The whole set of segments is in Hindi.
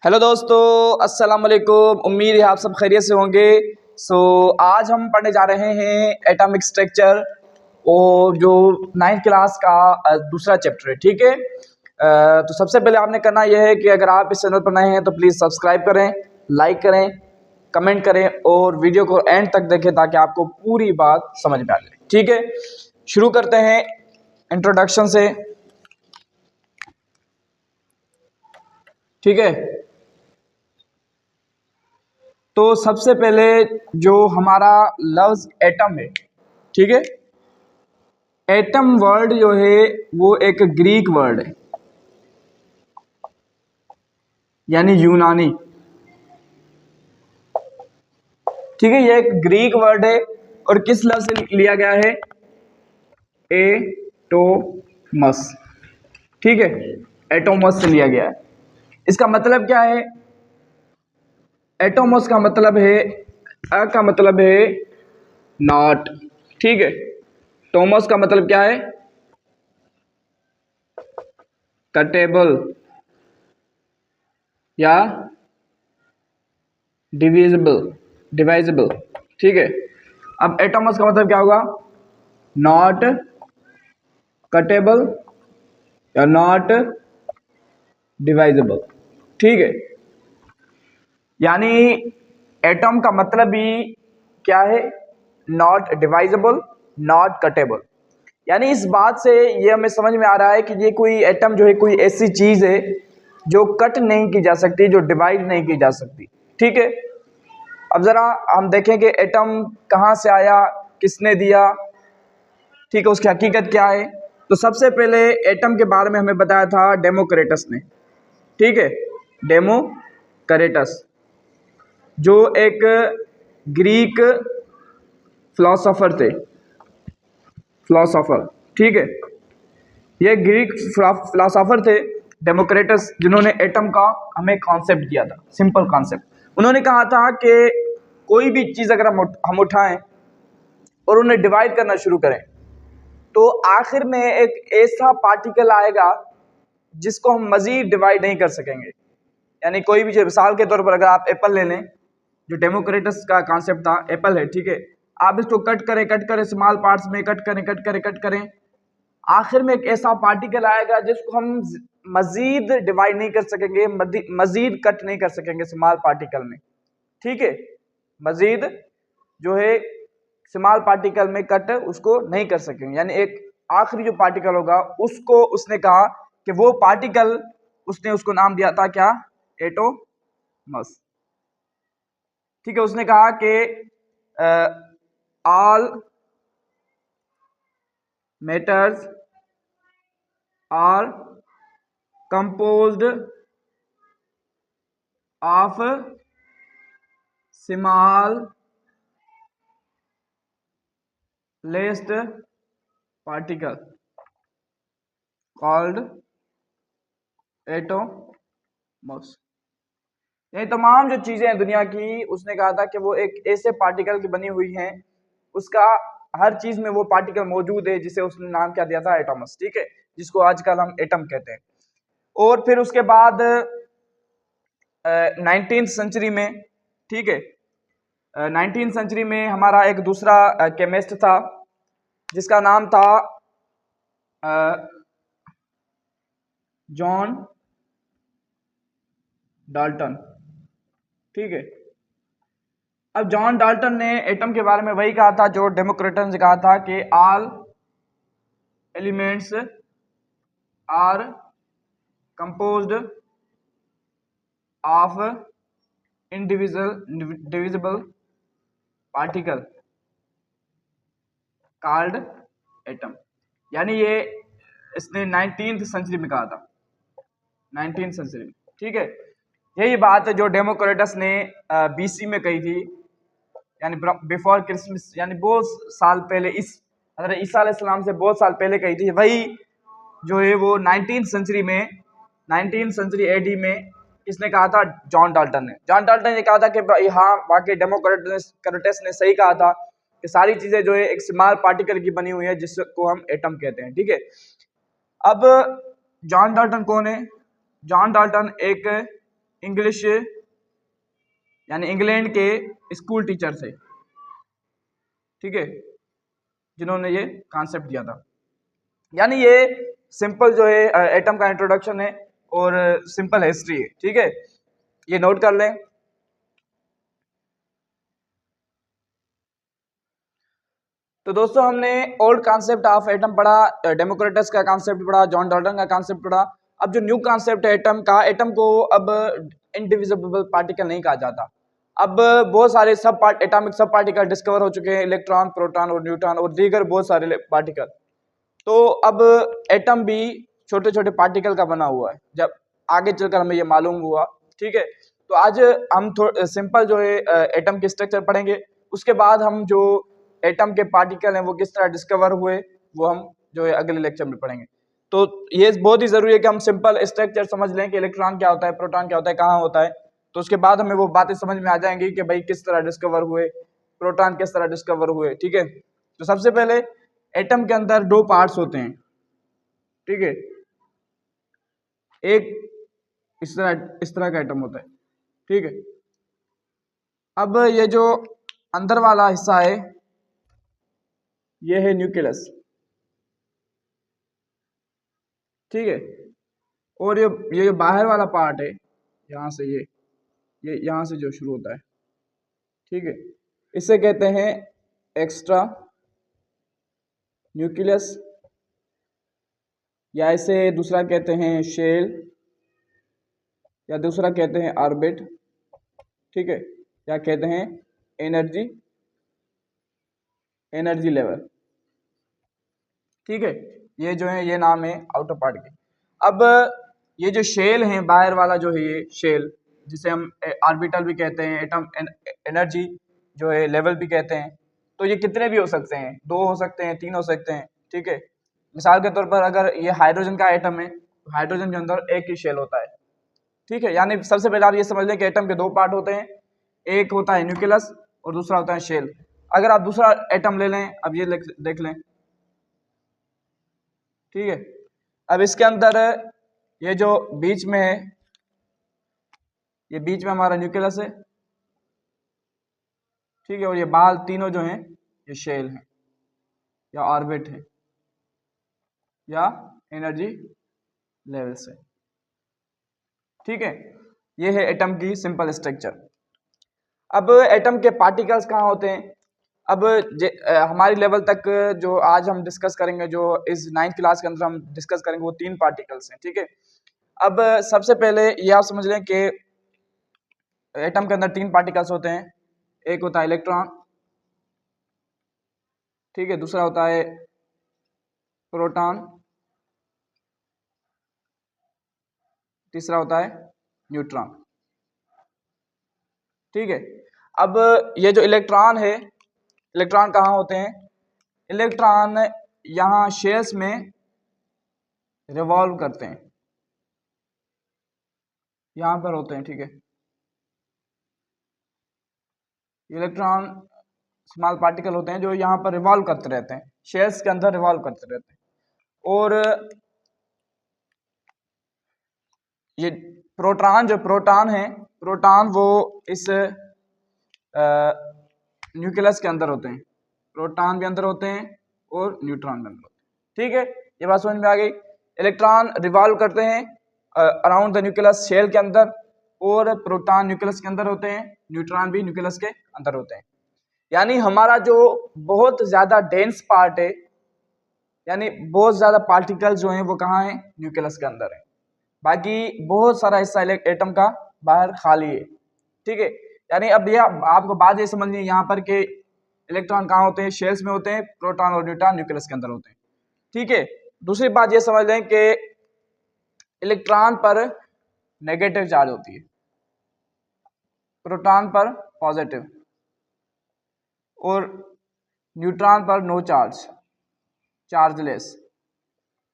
हेलो दोस्तों, अस्सलाम वालेकुम। उम्मीद है आप सब खैरियत से होंगे। आज हम पढ़ने जा रहे हैं एटॉमिक स्ट्रक्चर और जो 9th क्लास का दूसरा चैप्टर है। ठीक है। तो सबसे पहले आपने करना यह है कि अगर आप इस चैनल पर नए हैं तो प्लीज़ सब्सक्राइब करें, लाइक करें, कमेंट करें और वीडियो को एंड तक देखें ताकि आपको पूरी बात समझ में आ जाए। ठीक है, शुरू करते हैं इंट्रोडक्शन से। ठीक है, तो सबसे पहले जो हमारा लफ्ज़ एटम है, ठीक है, एटम वर्ड जो है वो एक ग्रीक वर्ड है, यानी यूनानी। ठीक है, ये एक ग्रीक वर्ड है और किस लफ्ज़ से लिया गया है? एटोमस। ठीक है, एटोमस से लिया गया है। इसका मतलब क्या है? एटोमस का मतलब है, अ का मतलब है नॉट। ठीक है, टोमस का मतलब क्या है? कटेबल या डिवाइजिबल। ठीक है, अब एटोमस का मतलब क्या होगा? नॉट कटेबल या नॉट डिवाइजिबल। ठीक है, यानी एटम का मतलब ही क्या है? Not divisible, not cuttable. यानी इस बात से ये हमें समझ में आ रहा है कि ये कोई एटम जो है कोई ऐसी चीज़ है जो कट नहीं की जा सकती, जो डिवाइड नहीं की जा सकती। ठीक है, अब ज़रा हम देखें कि एटम कहाँ से आया, किसने दिया। ठीक है, उसकी हकीकत क्या है? तो सबसे पहले एटम के बारे में हमें बताया था डेमोक्रेटस ने। ठीक है, डेमोक्रेटस जो एक ग्रीक फिलोसोफर थे, फिलोसोफर। ठीक है, ये ग्रीक फिलोसोफर थे डेमोक्रेटस, जिन्होंने एटम का हमें कॉन्सेप्ट दिया था, सिंपल कॉन्सेप्ट। उन्होंने कहा था कि कोई भी चीज़ अगर हम उठाएं और उन्हें डिवाइड करना शुरू करें तो आखिर में एक ऐसा पार्टिकल आएगा जिसको हम मजीद डिवाइड नहीं कर सकेंगे। यानी कोई भी, मिसाल के तौर पर अगर आप एप्पल ले लें, जो डेमोक्रेटस का कॉन्सेप्ट था, एप्पल है। ठीक है, आप इसको कट करें स्मॉल पार्ट्स में, कट करें, आखिर में एक ऐसा पार्टिकल आएगा जिसको हम मजीद डिवाइड नहीं कर सकेंगे, मजीद कट नहीं कर सकेंगे स्मॉल पार्टिकल में। ठीक है, मजीद जो है स्मॉल पार्टिकल में कट उसको नहीं कर सकेंगे। यानी एक आखिरी जो पार्टिकल होगा उसको उसने कहा कि वो पार्टिकल, उसने उसको नाम दिया था क्या? एटोमस। ठीक है, उसने कहा कि all matters are composed of small least particle called atomos. ये तमाम जो चीज़ें हैं दुनिया की, उसने कहा था कि वो एक ऐसे पार्टिकल की बनी हुई हैं, उसका हर चीज़ में वो पार्टिकल मौजूद है, जिसे उसने नाम क्या दिया था? एटॉमस। ठीक है, जिसको आजकल हम एटम कहते हैं। और फिर उसके बाद 19th सेंचुरी में, ठीक है, 19th सेंचुरी में हमारा एक दूसरा केमिस्ट था जिसका नाम था जॉन डाल्टन। ठीक है, अब जॉन डाल्टन ने एटम के बारे में वही कहा था जो डेमोक्रेटस ने कहा था कि all elements are composed of divisible particle called atom. यानी ये इसने 19th सेंचुरी में कहा था, 19th सेंचुरी में। ठीक है, यही बात है जो डेमोक्रेटस ने BC में कही थी, यानी बिफोर क्रिसमस, यानी बहुत साल पहले, इस हज़रत ईसा अलैहिस्सलाम से बहुत साल पहले कही थी। वही जो है वो 19th सेंचुरी में, 19th सेंचुरी AD में इसने कहा था जॉन डाल्टन ने। जॉन डाल्टन ने कहा था कि भाई हाँ, वाकई डेमोक्रेटस ने सही कहा था कि सारी चीज़ें जो है एक स्मॉल पार्टिकल की बनी हुई है जिसको हम एटम कहते हैं। ठीक है, अब जॉन डाल्टन कौन है? जॉन डाल्टन एक इंग्लिश यानी इंग्लैंड के स्कूल टीचर थे, ठीक है, जिन्होंने ये कॉन्सेप्ट दिया था। यानी ये सिंपल जो है एटम का इंट्रोडक्शन है और सिंपल हिस्ट्री है, ठीक है, ये नोट कर लें। तो दोस्तों हमने ओल्ड कॉन्सेप्ट ऑफ एटम पढ़ा, डेमोक्रिटस का कॉन्सेप्ट पढ़ा, जॉन डाल्टन का कॉन्सेप्ट पढ़ा। अब जो न्यू कॉन्सेप्ट है एटम का, एटम को अब इंडिविजिबल पार्टिकल नहीं कहा जाता। अब बहुत सारे सब एटॉमिक सब पार्टिकल डिस्कवर हो चुके हैं, इलेक्ट्रॉन, प्रोटॉन और न्यूट्रॉन और दीगर बहुत सारे पार्टिकल। तो अब एटम भी छोटे छोटे पार्टिकल का बना हुआ है, जब आगे चलकर हमें ये मालूम हुआ, ठीक है। तो आज हम सिंपल जो है एटम के स्ट्रक्चर पढ़ेंगे, उसके बाद हम जो एटम के पार्टिकल हैं वो किस तरह डिस्कवर हुए वो हम जो है अगले लेक्चर में पढ़ेंगे। तो ये बहुत ही जरूरी है कि हम सिंपल स्ट्रक्चर समझ लें कि इलेक्ट्रॉन क्या होता है, प्रोटॉन क्या होता है, कहाँ होता है। तो उसके बाद हमें वो बातें समझ में आ जाएंगी कि भाई किस तरह डिस्कवर हुए, प्रोटॉन किस तरह डिस्कवर हुए, ठीक है। तो सबसे पहले एटम के अंदर दो पार्ट्स होते हैं, ठीक है। एक इस तरह का एटम होता है, ठीक है। अब ये जो अंदर वाला हिस्सा है ये है न्यूक्लियस, ठीक है। और ये जो बाहर वाला पार्ट है, यहाँ से ये यहाँ से जो शुरू होता है, ठीक है, इसे कहते हैं एक्स्ट्रा न्यूक्लियस, या इसे दूसरा कहते हैं शेल, या दूसरा कहते हैं ऑर्बिट, ठीक है, या कहते हैं एनर्जी लेवल, ठीक है। ये जो है ये नाम है आउटर पार्ट के। अब ये जो शेल है बाहर वाला जो है ये शेल, जिसे हम ऑर्बिटल भी कहते हैं, एटम एनर्जी जो है लेवल भी कहते हैं। तो ये कितने भी हो सकते हैं, 2 हो सकते हैं, 3 हो सकते हैं, ठीक है। मिसाल के तौर पर अगर ये हाइड्रोजन का एटम है तो हाइड्रोजन के अंदर एक ही शेल होता है, ठीक है। यानी सबसे पहले आप ये समझ लें कि एटम के 2 पार्ट होते हैं, एक होता है न्यूक्लियस और दूसरा होता है शेल। अगर आप दूसरा एटम ले लें, अब ये देख लें, ठीक है। अब इसके अंदर ये जो बीच में है, ये बीच में हमारा न्यूक्लियस है, ठीक है, और ये बाल तीनों जो हैं ये शेल हैं या ऑर्बिट है या एनर्जी लेवल्स है, ठीक है। ये है एटम की सिंपल स्ट्रक्चर। अब एटम के पार्टिकल्स कहाँ होते हैं? अब हमारी लेवल तक जो आज हम डिस्कस करेंगे, जो इस 9th क्लास के अंदर हम डिस्कस करेंगे, वो 3 पार्टिकल्स हैं, ठीक है। अब सबसे पहले ये आप समझ लें कि एटम के अंदर 3 पार्टिकल्स होते हैं। एक होता है इलेक्ट्रॉन, ठीक है, दूसरा होता है प्रोटॉन, तीसरा होता है न्यूट्रॉन, ठीक है। अब ये जो इलेक्ट्रॉन है, इलेक्ट्रॉन कहाँ होते हैं? इलेक्ट्रॉन यहाँ शेल्स में रिवॉल्व करते हैं, यहाँ पर होते हैं, ठीक है। इलेक्ट्रॉन स्मॉल पार्टिकल होते हैं जो यहाँ पर रिवॉल्व करते रहते हैं, शेल्स के अंदर रिवॉल्व करते रहते हैं। और ये प्रोटॉन, जो प्रोटॉन है, प्रोटॉन वो इस न्यूक्लियस के अंदर होते हैं, प्रोटॉन भी अंदर होते हैं और न्यूट्रॉन भी अंदर होते हैं, ठीक है। ये बात समझ में आ गई। इलेक्ट्रॉन रिवॉल्व करते हैं अराउंड द न्यूक्लियस शेल के अंदर, और प्रोटॉन न्यूक्लियस के अंदर होते हैं, न्यूट्रॉन भी न्यूक्लियस के अंदर होते हैं। यानी हमारा जो बहुत ज्यादा डेंस पार्ट है, यानी बहुत ज्यादा पार्टिकल जो हैं वो कहाँ हैं? न्यूक्लियस के अंदर है। बाकी बहुत सारा हिस्सा एटम का बाहर खाली है, ठीक है। यानी अब यह आपको बात ये समझनी है यहाँ पर कि इलेक्ट्रॉन कहाँ होते हैं? शेल्स में होते हैं, प्रोटॉन और न्यूट्रॉन न्यूक्लियस के अंदर होते हैं, ठीक है। दूसरी बात ये समझ लें कि इलेक्ट्रॉन पर नेगेटिव चार्ज होती है, प्रोटॉन पर पॉजिटिव, और न्यूट्रॉन पर नो चार्ज, चार्जलेस,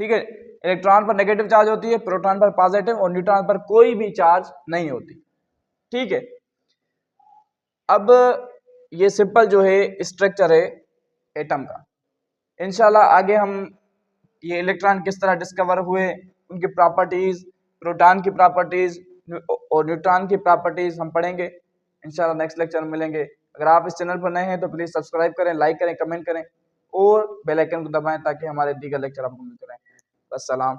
ठीक है। इलेक्ट्रॉन पर नेगेटिव चार्ज होती है, प्रोटॉन पर पॉजिटिव, और न्यूट्रॉन पर कोई भी चार्ज नहीं होती, ठीक है। अब ये सिंपल जो है स्ट्रक्चर है एटम का। इंशाल्लाह आगे हम ये इलेक्ट्रॉन किस तरह डिस्कवर हुए, उनकी प्रॉपर्टीज, प्रोटॉन की प्रॉपर्टीज, और न्यूट्रॉन की प्रॉपर्टीज हम पढ़ेंगे। इंशाल्लाह नेक्स्ट लेक्चर में मिलेंगे। अगर आप इस चैनल पर नए हैं तो प्लीज़ सब्सक्राइब करें, लाइक करें, कमेंट करें और बेल आइकन को दबाएं ताकि हमारे दीगर लेक्चर आपको मिलते रहें। अस्सलाम।